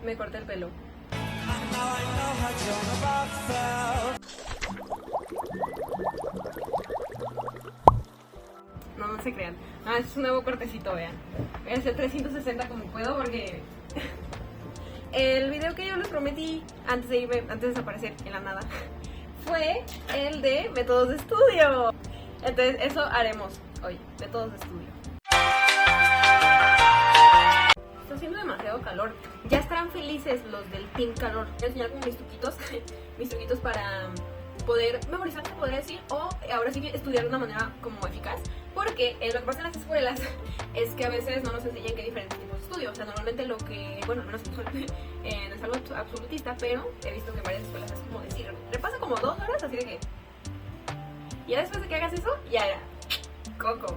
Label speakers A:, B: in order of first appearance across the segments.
A: Me corté el pelo. No se crean. Es un nuevo cortecito, vean. Voy a hacer 360 como puedo porque el video que yo les prometí antes de desaparecer en la nada fue el de métodos de estudio. Entonces eso haremos hoy, métodos de estudio. Está haciendo demasiado calor. Ya estarán felices los del Team Calor. Voy a enseñar como mis truquitos para poder memorizar, se podría decir, o ahora sí que estudiar de una manera como eficaz. Porque lo que pasa en las escuelas es que a veces no nos enseñan que hay diferentes tipos de estudio. O sea, normalmente lo que, bueno, al menos no es algo absolutista, pero he visto que en varias escuelas es como decir, repasa como 2 horas, así de que ya después de que hagas eso, ya era coco.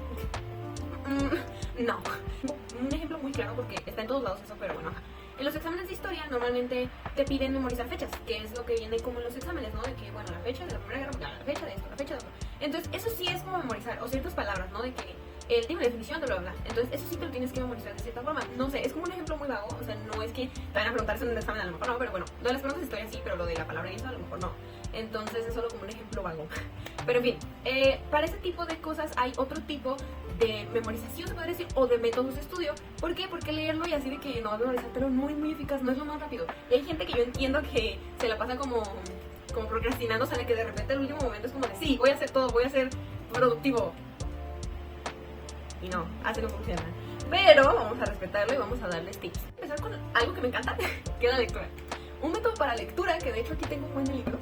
A: No. Un ejemplo muy claro porque está en todos lados eso, pero bueno. En los exámenes de historia normalmente te piden memorizar fechas, que es lo que viene como en los exámenes, ¿no? De que, bueno, la fecha de la Primera Guerra Mundial, la fecha de esto, la fecha de otro. Entonces, eso sí es como memorizar, o ciertas palabras, ¿no? De que el tipo de definición de bla, bla, bla. Entonces, eso sí te lo tienes que memorizar de cierta forma. No sé, es como un ejemplo muy vago, o sea, no es que te van a preguntarse en un examen, a lo mejor no, pero bueno, lo de las preguntas de historia sí, pero lo de la palabra y eso a lo mejor no. Entonces, es solo como un ejemplo vago. Pero en fin, para ese tipo de cosas hay otro tipo de memorización, se puede decir, o de métodos de estudio. ¿Por qué? Porque leerlo y así de que no vas a memorizar, pero muy eficaz, no es lo más rápido. Y hay gente que yo entiendo que se la pasa como procrastinando, o sea, de que de repente el último momento es como de, sí, voy a hacer todo, voy a ser productivo. Y no, así no funciona. Pero vamos a respetarlo y vamos a darles tips. Voy a empezar con algo que me encanta, que es la lectura. Un método para lectura, que de hecho aquí tengo un buen de libros.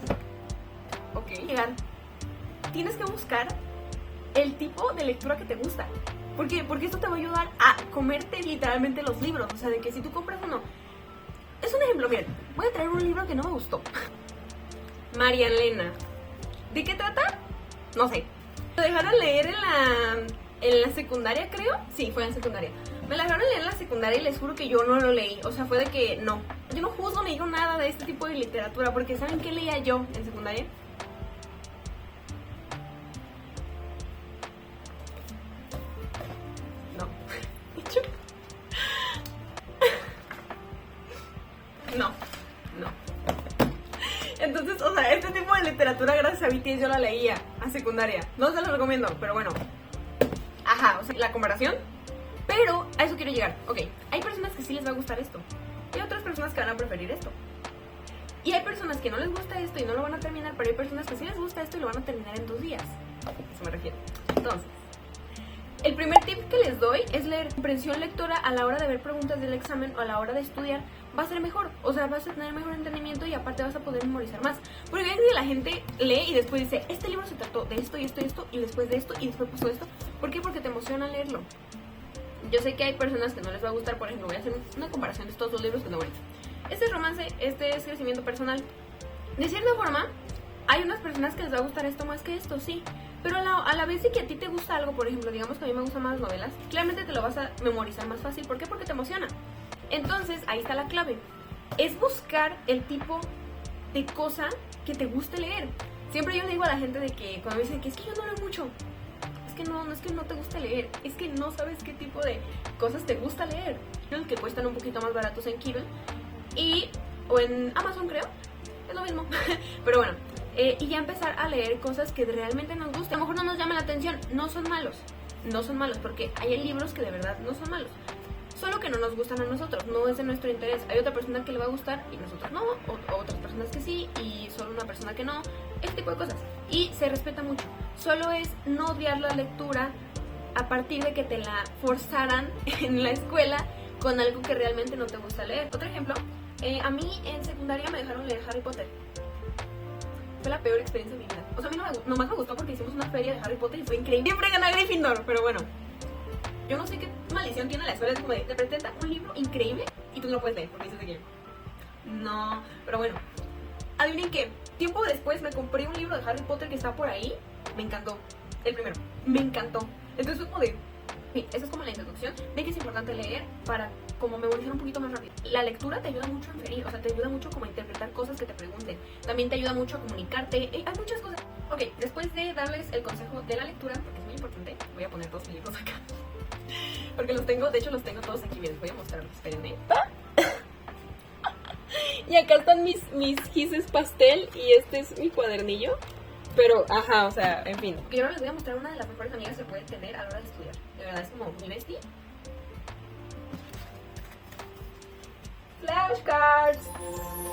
A: Ok, llegar. Tienes que buscar el tipo de lectura que te gusta. ¿Por qué? Porque esto te va a ayudar a comerte literalmente los libros. O sea, de que si tú compras uno... Es un ejemplo, miren. Voy a traer un libro que no me gustó. María Elena. ¿De qué trata? No sé. Lo dejaron leer en la secundaria, creo. Sí, fue en secundaria. Me la dejaron leer en la secundaria y les juro que yo no lo leí. O sea, fue de que no. Yo no juzgo ni digo nada de este tipo de literatura. Porque ¿saben qué leía yo en secundaria? No. Entonces, o sea, este tipo de literatura gracias a BTS yo la leía a secundaria. No se lo recomiendo, pero bueno. Ajá, o sea, la comparación. Pero a eso quiero llegar. Ok, hay personas que sí les va a gustar esto. Y hay otras personas que van a preferir esto. Y hay personas que no les gusta esto y no lo van a terminar, pero hay personas que sí les gusta esto y lo van a terminar en 2 días. A eso me refiero. Entonces, el primer tip que les doy es leer. Comprensión lectora a la hora de ver preguntas del examen o a la hora de estudiar va a ser mejor. O sea, vas a tener mejor entendimiento y aparte vas a poder memorizar más. Porque ven que la gente lee y después dice, este libro se trató de esto y esto y esto y después de esto y después pasó esto. ¿Por qué? Porque te emociona leerlo. Yo sé que hay personas que no les va a gustar, por ejemplo, voy a hacer una comparación de estos 2 libros que no bonitos. Este es romance, este es crecimiento personal. De cierta forma, hay unas personas que les va a gustar esto más que esto, sí. Pero a la vez de que a ti te gusta algo, por ejemplo, digamos que a mí me gustan más novelas, claramente te lo vas a memorizar más fácil. ¿Por qué? Porque te emociona. Entonces, ahí está la clave. Es buscar el tipo de cosa que te guste leer. Siempre yo le digo a la gente de que cuando me dicen que es que yo no leo mucho, es que no es que no te gusta leer, es que no sabes qué tipo de cosas te gusta leer. Los que cuestan un poquito más baratos en Kindle o en Amazon, creo, es lo mismo. Pero bueno, y ya empezar a leer cosas que realmente nos gustan. A lo mejor no nos llaman la atención, no son malos porque hay libros que de verdad no son malos. Solo que no nos gustan a nosotros, no es de nuestro interés. Hay otra persona que le va a gustar y nosotros no, o otras personas que sí y solo una persona que no, este tipo de cosas. Y se respeta mucho. Solo es no odiar la lectura a partir de que te la forzaran en la escuela con algo que realmente no te gusta leer. Otro ejemplo, a mí en secundaria me dejaron leer Harry Potter. Fue la peor experiencia de mi vida. O sea, a mí nomás me gustó porque hicimos una feria de Harry Potter y fue increíble. Siempre gané Gryffindor, pero bueno. Yo no sé qué maldición tiene la escuela, es como de, te presenta un libro increíble y tú no lo puedes leer porque dices de que no, pero bueno, adivinen qué, tiempo después me compré un libro de Harry Potter que está por ahí, me encantó, el primero, me encantó, entonces fue como de, sí, esa es como la introducción de que es importante leer para como memorizar un poquito más rápido. La lectura te ayuda mucho a inferir, o sea, te ayuda mucho como a interpretar cosas que te pregunten, también te ayuda mucho a comunicarte, hay muchas cosas. Ok, después de darles el consejo de la lectura, porque es muy importante, voy a poner 2 libros acá. Porque los tengo, de hecho los tengo todos aquí, miren, voy a mostrarlos, espérenme. Y acá están mis gises pastel y este es mi cuadernillo. Pero, ajá, o sea, en fin. Y ahora les voy a mostrar una de las mejores amigas que pueden tener a la hora de estudiar. De verdad, es como mi bestie. Flashcards.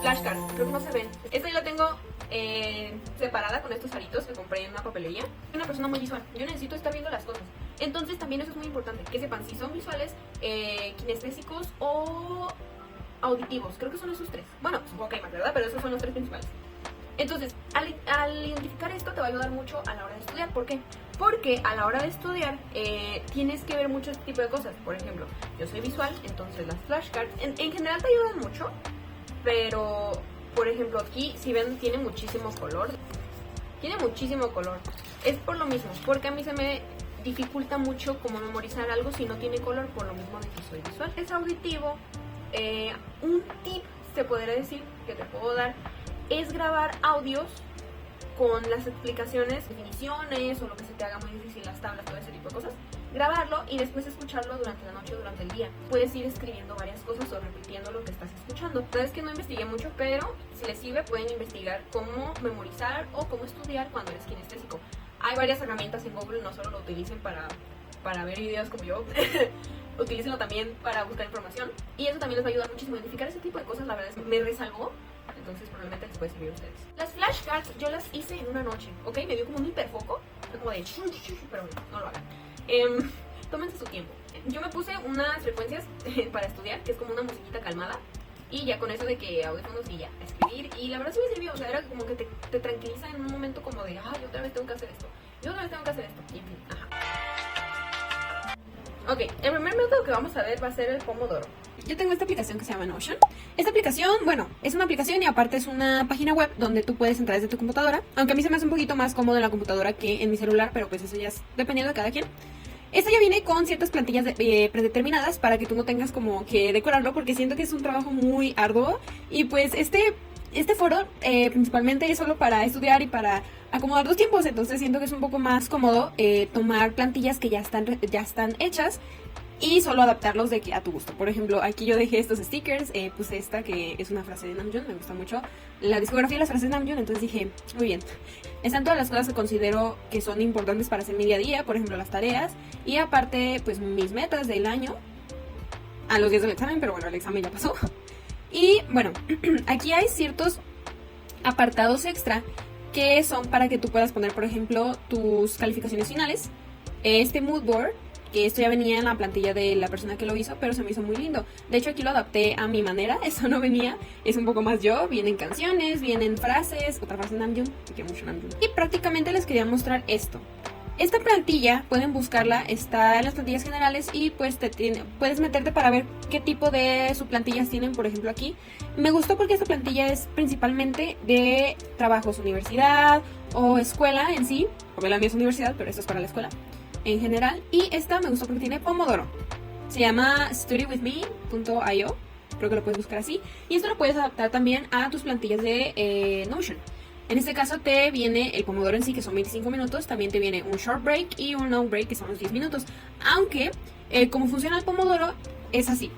A: Flashcards, creo que no se ven. Esta yo la tengo separada con estos aritos que compré en una papelería. Soy una persona muy visual, yo necesito estar viendo las cosas. Entonces también eso es muy importante, que sepan si son visuales, kinestésicos o auditivos. Creo que son esos tres. Bueno, supongo que hay más, ¿verdad? Pero esos son los tres principales. Entonces, al identificar esto te va a ayudar mucho a la hora de estudiar. ¿Por qué? Porque a la hora de estudiar tienes que ver muchos tipos de cosas. Por ejemplo, yo soy visual, entonces las flashcards en general te ayudan mucho. Pero, por ejemplo, aquí, si ven, tiene muchísimo color. Tiene muchísimo color. Es por lo mismo, porque a mí se me dificulta mucho como memorizar algo si no tiene color, por lo mismo de que soy visual. Es auditivo. Un tip, se podría decir, que te puedo dar, es grabar audios con las explicaciones, definiciones o lo que se te haga muy difícil, las tablas, todo ese tipo de cosas. Grabarlo y después escucharlo durante la noche o durante el día. Puedes ir escribiendo varias cosas o repitiendo lo que estás escuchando. Sabes que no investigué mucho, pero si les sirve pueden investigar cómo memorizar o cómo estudiar cuando eres kinestésico. Hay varias herramientas en Google, no solo lo utilicen para ver videos como yo. Utilícenlo también para buscar información. Y eso también les va a ayudar muchísimo a identificar ese tipo de cosas. La verdad es que me resalvó. Entonces probablemente les puede servir a ustedes. Las flashcards yo las hice en una noche, ¿ok? Me dio como un hiperfoco. Fue como de... Pero bueno, no lo hagan. Tómense su tiempo. Yo me puse unas frecuencias para estudiar, que es como una musiquita calmada. Y ya con eso de que audífonos y ya, a escribir. Y la verdad sí me sirvió. O sea, era como que te tranquiliza en un momento como de... Ay, otra vez tengo que hacer esto. Yo otra vez tengo que hacer esto. Y en fin, ajá. Ok, el primer método que vamos a ver va a ser el Pomodoro. Yo tengo esta aplicación que se llama Notion. Esta aplicación, bueno, es una aplicación y aparte es una página web donde tú puedes entrar desde tu computadora. Aunque a mí se me hace un poquito más cómodo en la computadora que en mi celular, pero pues eso ya es dependiendo de cada quien. Esta ya viene con ciertas plantillas predeterminadas para que tú no tengas como que decorarlo, porque siento que es un trabajo muy arduo. Y pues este foro principalmente es solo para estudiar y para acomodar los tiempos, entonces siento que es un poco más cómodo tomar plantillas que ya están hechas y solo adaptarlos de que a tu gusto. Por ejemplo, aquí yo dejé estos stickers, puse esta que es una frase de Namjoon, me gusta mucho la discografía de las frases de Namjoon, entonces dije, muy bien. Están todas las cosas que considero que son importantes para hacer mi día a día, por ejemplo las tareas y aparte pues mis metas del año a los días del examen, pero bueno, el examen ya pasó. Y bueno, aquí hay ciertos apartados extra que son para que tú puedas poner, por ejemplo, tus calificaciones finales. Este mood board, que esto ya venía en la plantilla de la persona que lo hizo, pero se me hizo muy lindo. De hecho, aquí lo adapté a mi manera, eso no venía, es un poco más yo. Vienen canciones, vienen frases, otra frase de Namjoon, que quiero mucho Namjoon. Y prácticamente les quería mostrar esto. Esta plantilla, pueden buscarla, está en las plantillas generales y pues puedes meterte para ver qué tipo de subplantillas tienen, por ejemplo aquí. Me gustó porque esta plantilla es principalmente de trabajos, universidad o escuela en sí. Como la mía es universidad, pero esto es para la escuela en general. Y esta me gustó porque tiene Pomodoro. Se llama studywithme.io, creo que lo puedes buscar así. Y esto lo puedes adaptar también a tus plantillas de Notion. En este caso te viene el Pomodoro en sí, que son 25 minutos, también te viene un short break y un long break, que son los 10 minutos. Aunque, como funciona el Pomodoro, es así.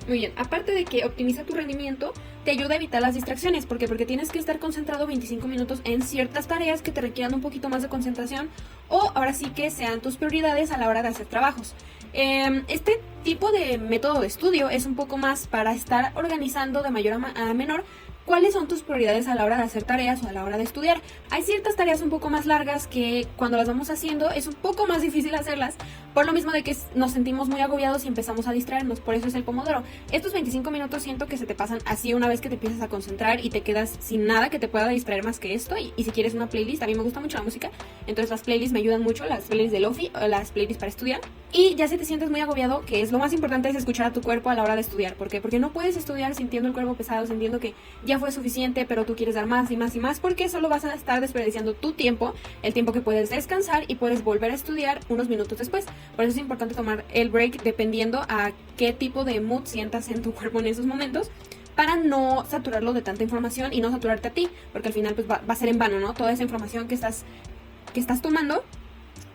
A: Muy bien, aparte de que optimiza tu rendimiento, te ayuda a evitar las distracciones. ¿Por qué? Porque tienes que estar concentrado 25 minutos en ciertas tareas que te requieran un poquito más de concentración o ahora sí que sean tus prioridades a la hora de hacer trabajos. Este tipo de método de estudio es un poco más para estar organizando de mayor a menor cuáles son tus prioridades a la hora de hacer tareas o a la hora de estudiar. Hay ciertas tareas un poco más largas que cuando las vamos haciendo es un poco más difícil hacerlas, por lo mismo de que nos sentimos muy agobiados y empezamos a distraernos, por eso es el Pomodoro. Estos 25 minutos siento que se te pasan así una vez que te empiezas a concentrar y te quedas sin nada que te pueda distraer más que esto. Y si quieres una playlist, a mí me gusta mucho la música, entonces las playlists me ayudan mucho, las playlists de Lofi o las playlists para estudiar. Y ya si te sientes muy agobiado, que es lo más importante, es escuchar a tu cuerpo a la hora de estudiar. ¿Por qué? Porque no puedes estudiar sintiendo el cuerpo pesado, sintiendo que ya fue suficiente, pero tú quieres dar más y más y más, porque solo vas a estar desperdiciando tu tiempo, el tiempo que puedes descansar y puedes volver a estudiar unos minutos después. Por eso es importante tomar el break dependiendo a qué tipo de mood sientas en tu cuerpo en esos momentos, para no saturarlo de tanta información y no saturarte a ti, porque al final pues va a ser en vano, ¿no? Toda esa información que estás tomando,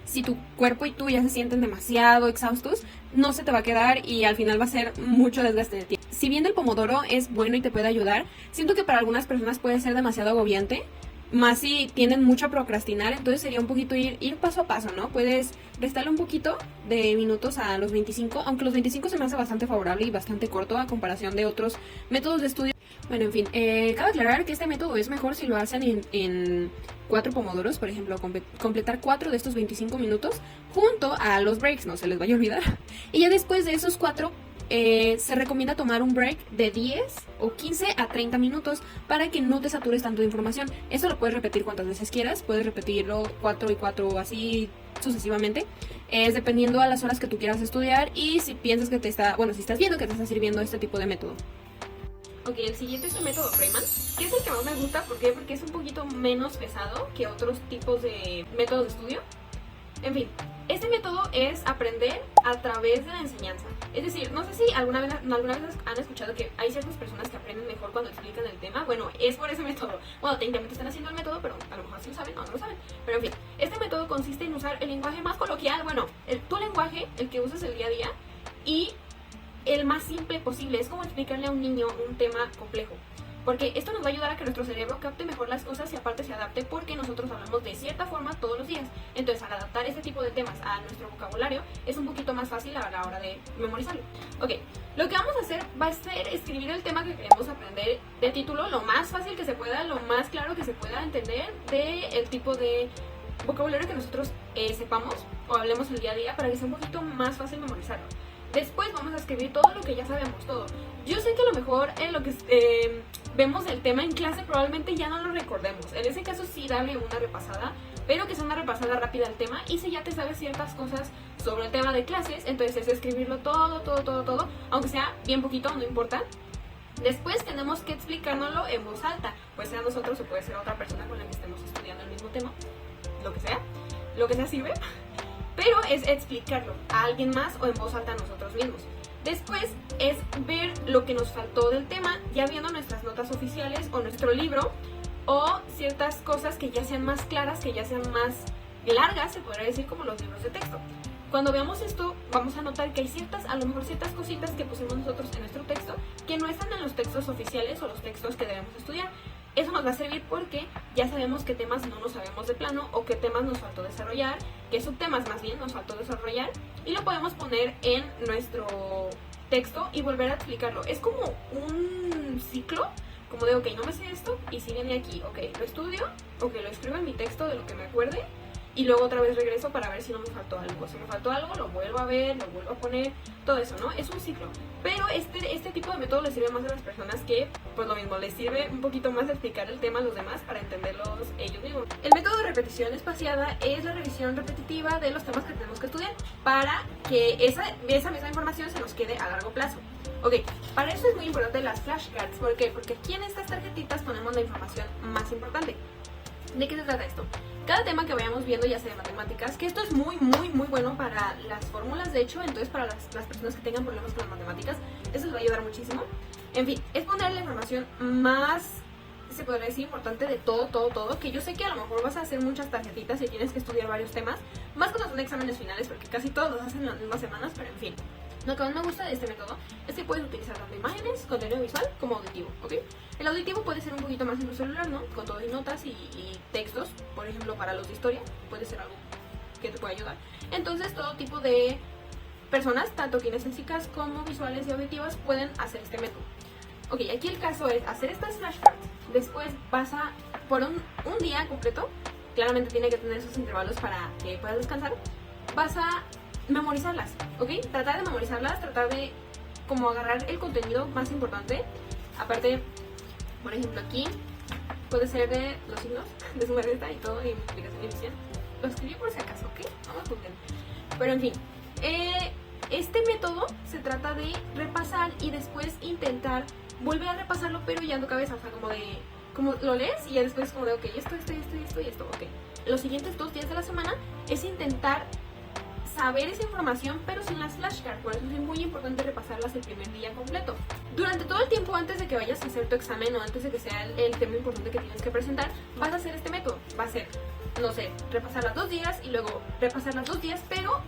A: si tu cuerpo y tú ya se sienten demasiado exhaustos, no se te va a quedar y al final va a ser mucho desgaste de ti. si bien el pomodoro es bueno y te puede ayudar, siento que para algunas personas puede ser demasiado agobiante, más si tienden mucho a procrastinar, entonces sería un poquito ir paso a paso, ¿no? Puedes restarle un poquito de minutos a los 25, aunque los 25 se me hace bastante favorable y bastante corto a comparación de otros métodos de estudio. Bueno, en fin, cabe aclarar que este método es mejor si lo hacen en 4 pomodoros, por ejemplo, completar 4 de estos 25 minutos junto a los breaks, no se les vaya a olvidar. Y ya después de esos 4, se recomienda tomar un break de 10 o 15 a 30 minutos para que no te satures tanto de información. Esto lo puedes repetir cuantas veces quieras, puedes repetirlo 4 y 4 así sucesivamente. Es dependiendo a las horas que tú quieras estudiar y si piensas que si estás viendo que te está sirviendo este tipo de método. Ok, el siguiente es el método Freeman, que es el que más me gusta. ¿Por qué? Porque es un poquito menos pesado que otros tipos de métodos de estudio. En fin, este método es aprender a través de la enseñanza. Es decir, no sé si alguna vez han escuchado que hay ciertas personas que aprenden mejor cuando explican el tema. Bueno, es por ese método. Bueno, técnicamente están haciendo el método, pero a lo mejor sí lo saben o no lo saben. Pero en fin, este método consiste en usar el lenguaje más coloquial, tu lenguaje, el que usas el día a día, y el más simple posible. Es como explicarle a un niño un tema complejo. Porque esto nos va a ayudar a que nuestro cerebro capte mejor las cosas y aparte se adapte, porque nosotros hablamos de cierta forma todos los días. Entonces, al adaptar este tipo de temas a nuestro vocabulario, es un poquito más fácil a la hora de memorizarlo. Ok, lo que vamos a hacer va a ser escribir el tema que queremos aprender de título lo más fácil que se pueda, lo más claro que se pueda entender del tipo de vocabulario que nosotros sepamos o hablemos el día a día, para que sea un poquito más fácil memorizarlo. Después vamos a escribir todo lo que ya sabemos, todo. Yo sé que a lo mejor en lo que vemos el tema en clase probablemente ya no lo recordemos. En ese caso sí, darle una repasada, pero que sea una repasada rápida al tema. Y si ya te sabes ciertas cosas sobre el tema de clases, entonces es escribirlo todo, aunque sea bien poquito, no importa. Después tenemos que explicárnoslo en voz alta. Puede ser a nosotros o puede ser a otra persona con la que estemos estudiando el mismo tema. Lo que sea sirve. Pero es explicarlo a alguien más o en voz alta a nosotros mismos. Después es ver lo que nos faltó del tema, ya viendo nuestras notas oficiales o nuestro libro, o ciertas cosas que ya sean más claras, que ya sean más largas, se podría decir, como los libros de texto. Cuando veamos esto, vamos a notar que hay a lo mejor ciertas cositas que pusimos nosotros en nuestro texto que no están en los textos oficiales o los textos que debemos estudiar. Eso nos va a servir porque ya sabemos qué temas no nos sabemos de plano o qué temas nos faltó desarrollar, qué subtemas más bien nos faltó desarrollar, y lo podemos poner en nuestro texto y volver a explicarlo. Es como un ciclo, como de, ok, no me sé esto y si viene aquí, ok, lo estudio, ok, lo escribo en mi texto de lo que me acuerde, y luego otra vez regreso para ver si no me faltó algo. Si me faltó algo, lo vuelvo a ver, lo vuelvo a poner, todo eso, ¿no? Es un ciclo. Pero este tipo de método le sirve más a las personas que, pues lo mismo, les sirve un poquito más explicar el tema a los demás para entenderlos ellos mismos. El método de repetición espaciada es la revisión repetitiva de los temas que tenemos que estudiar para que esa misma información se nos quede a largo plazo. Ok, para eso es muy importante las flashcards. ¿Por qué? Porque aquí en estas tarjetitas ponemos la información más importante. ¿De qué se trata esto? Cada tema que vayamos viendo, ya sea de matemáticas, que esto es muy bueno para las fórmulas, de hecho, entonces para las personas que tengan problemas con las matemáticas, eso les va a ayudar muchísimo. En fin, es poner la información más, se podría decir, importante de todo, que yo sé que a lo mejor vas a hacer muchas tarjetitas y tienes que estudiar varios temas, más cuando son exámenes finales, porque casi todos los hacen en las mismas semanas, pero en fin. Lo que más me gusta de este método es que puedes utilizar tanto imágenes, contenido visual, como auditivo, ¿ok? El auditivo puede ser un poquito más en tu celular, ¿no? Con todo y notas y textos, por ejemplo, para los de historia, puede ser algo que te pueda ayudar. Entonces, todo tipo de personas, tanto kinestésicas como visuales y auditivas, pueden hacer este método. Ok, aquí el caso es hacer estas flashcards. Después vas a, por un día completo, claramente tiene que tener esos intervalos para que puedas descansar, vas a memorizarlas, ¿ok? Tratar de memorizarlas, tratar de como agarrar el contenido más importante. Aparte, por ejemplo, aquí puede ser de los signos de suma-resta y todo, y multiplicación y división. Lo escribí por si acaso, ¿ok? No me juzguen. Pero en fin, este método se trata de repasar y después intentar volver a repasarlo, pero ya en tu cabeza, o sea, como lo lees y ya después como de, ok, esto, ok. Los siguientes 2 días de la semana es intentar saber esa información, pero sin las flashcards. Por eso es muy importante repasarlas el primer día completo. Durante todo el tiempo antes de que vayas a hacer tu examen o antes de que sea el tema importante que tienes que presentar, vas a hacer este método. Va a ser, no sé, repasar las 2 días y luego repasar las 2 días, pero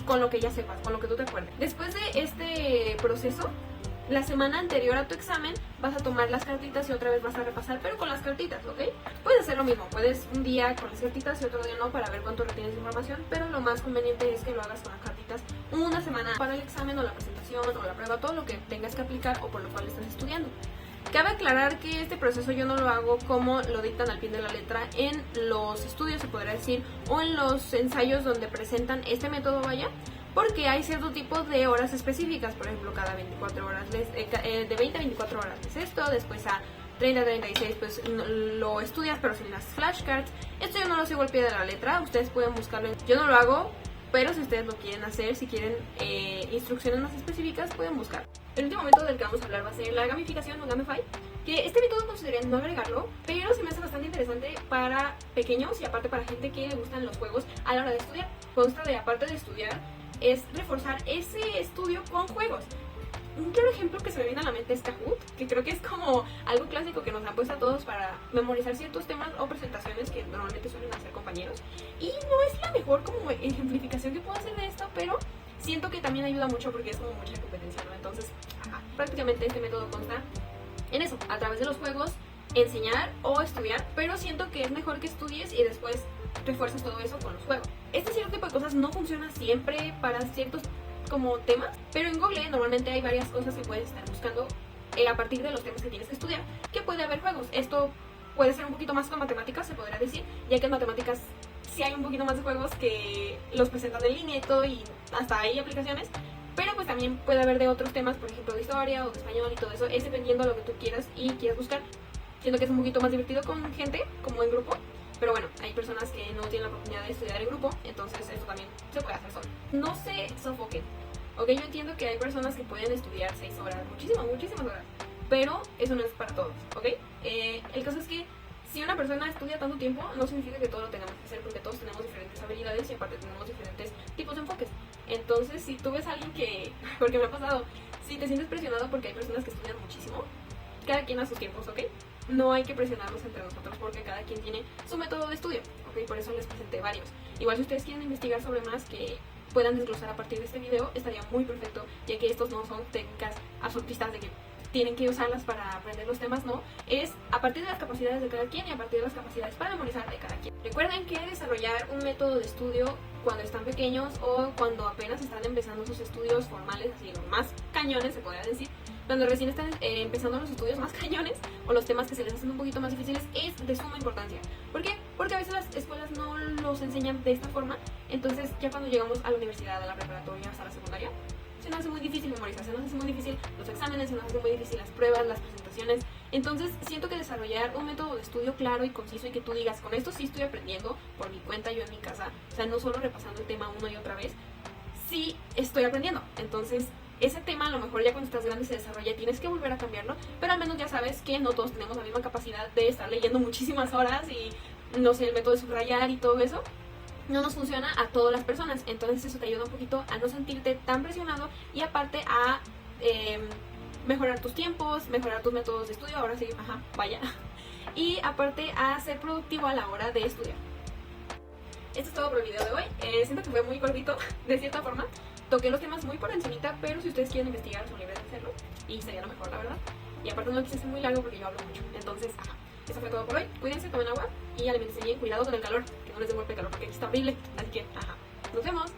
A: con lo que ya sepas, con lo que tú te acuerdes. Después de este proceso, la semana anterior a tu examen vas a tomar las cartitas y otra vez vas a repasar, pero con las cartitas, ¿ok? Puedes hacer lo mismo, puedes un día con las cartitas y otro día no para ver cuánto retienes de información, pero lo más conveniente es que lo hagas con las cartitas una semana para el examen o la presentación o la prueba, todo lo que tengas que aplicar o por lo cual estás estudiando. Cabe aclarar que este proceso yo no lo hago como lo dictan al pie de la letra en los estudios, se podría decir, o en los ensayos donde presentan este método, vaya, porque hay cierto tipo de horas específicas, por ejemplo, cada 24 horas, de 20 a 24 horas es esto, después a 30 a 36 pues lo estudias pero sin las flashcards. Esto yo no lo sigo al pie de la letra, ustedes pueden buscarlo, yo no lo hago, pero si ustedes lo quieren hacer, si quieren instrucciones más específicas, pueden buscar. El último método del que vamos a hablar va a ser la gamificación o Gamify, que este método consideraría no agregarlo, pero se me hace bastante interesante para pequeños y aparte para gente que le gustan los juegos a la hora de estudiar. Consta de, aparte de estudiar, es reforzar ese estudio con juegos. Un claro ejemplo que se me viene a la mente es Kahoot, que creo que es como algo clásico que nos han puesto a todos para memorizar ciertos temas o presentaciones que normalmente suelen hacer compañeros. Y no es la mejor como ejemplificación que puedo hacer de esto, pero siento que también ayuda mucho porque es como mucha competencia, ¿no? Entonces, prácticamente este método consta en eso, a través de los juegos, enseñar o estudiar, pero siento que es mejor que estudies y después refuerces todo eso con los juegos. Este cierto tipo de cosas no funciona siempre para ciertos como temas, pero en Google normalmente hay varias cosas que puedes estar buscando a partir de los temas que tienes que estudiar, que puede haber juegos. Esto puede ser un poquito más con matemáticas, se podría decir, ya que en matemáticas sí hay un poquito más de juegos que los presentan en línea y todo, y hasta hay aplicaciones, pero pues también puede haber de otros temas, por ejemplo de historia o de español y todo eso, es dependiendo de lo que tú quieras y quieras buscar. Siento que es un poquito más divertido con gente, como en grupo, pero bueno, hay personas que no tienen la oportunidad de estudiar en grupo, entonces esto también se puede hacer solo. No se sofoquen, ok, yo entiendo que hay personas que pueden estudiar 6 horas, muchísimas horas, pero eso no es para todos, ok. El caso es que si una persona estudia tanto tiempo, no significa que todo lo tengamos que hacer, porque todos tenemos diferentes habilidades y aparte tenemos diferentes tipos de enfoques. Entonces, si tú ves a alguien que, porque me ha pasado, si te sientes presionado porque hay personas que estudian muchísimo, cada quien a sus tiempos, ¿ok? No hay que presionarnos entre nosotros porque cada quien tiene su método de estudio, ¿ok? Por eso les presenté varios. Igual si ustedes quieren investigar sobre más que puedan desglosar a partir de este video, estaría muy perfecto, ya que estos no son técnicas absolutistas de que tienen que usarlas para aprender los temas, no, es a partir de las capacidades de cada quien y a partir de las capacidades para memorizar de cada quien. Recuerden que desarrollar un método de estudio cuando están pequeños o cuando apenas están empezando sus estudios formales, así los más cañones se podría decir, cuando recién están empezando los estudios más cañones o los temas que se les hacen un poquito más difíciles, es de suma importancia. ¿Por qué? Porque a veces las escuelas no los enseñan de esta forma, entonces ya cuando llegamos a la universidad, a la preparatoria, hasta la secundaria, se nos hace muy difícil memorizar, se nos hace muy difícil los exámenes, se nos hace muy difícil las pruebas, las presentaciones. Entonces siento que desarrollar un método de estudio claro y conciso y que tú digas, con esto sí estoy aprendiendo por mi cuenta, yo en mi casa, o sea, no solo repasando el tema una y otra vez, sí estoy aprendiendo. Entonces ese tema a lo mejor ya cuando estás grande se desarrolla y tienes que volver a cambiarlo, pero al menos ya sabes que no todos tenemos la misma capacidad de estar leyendo muchísimas horas y no sé, el método de subrayar y todo eso no nos funciona a todas las personas. Entonces eso te ayuda un poquito a no sentirte tan presionado y aparte a mejorar tus tiempos, mejorar tus métodos de estudio, ahora sí, vaya, y aparte a ser productivo a la hora de estudiar. Esto es todo por el video de hoy. Siento que fue muy cortito de cierta forma, toqué los temas muy por encimita, pero si ustedes quieren investigar son libres de hacerlo y sería lo mejor, la verdad. Y aparte no lo quise hacer muy largo porque yo hablo mucho. Entonces, eso fue todo por hoy. Cuídense, tomen agua y alimentense bien. Cuidado con el calor, que no les dé golpe el calor porque aquí está horrible. Así que, nos vemos.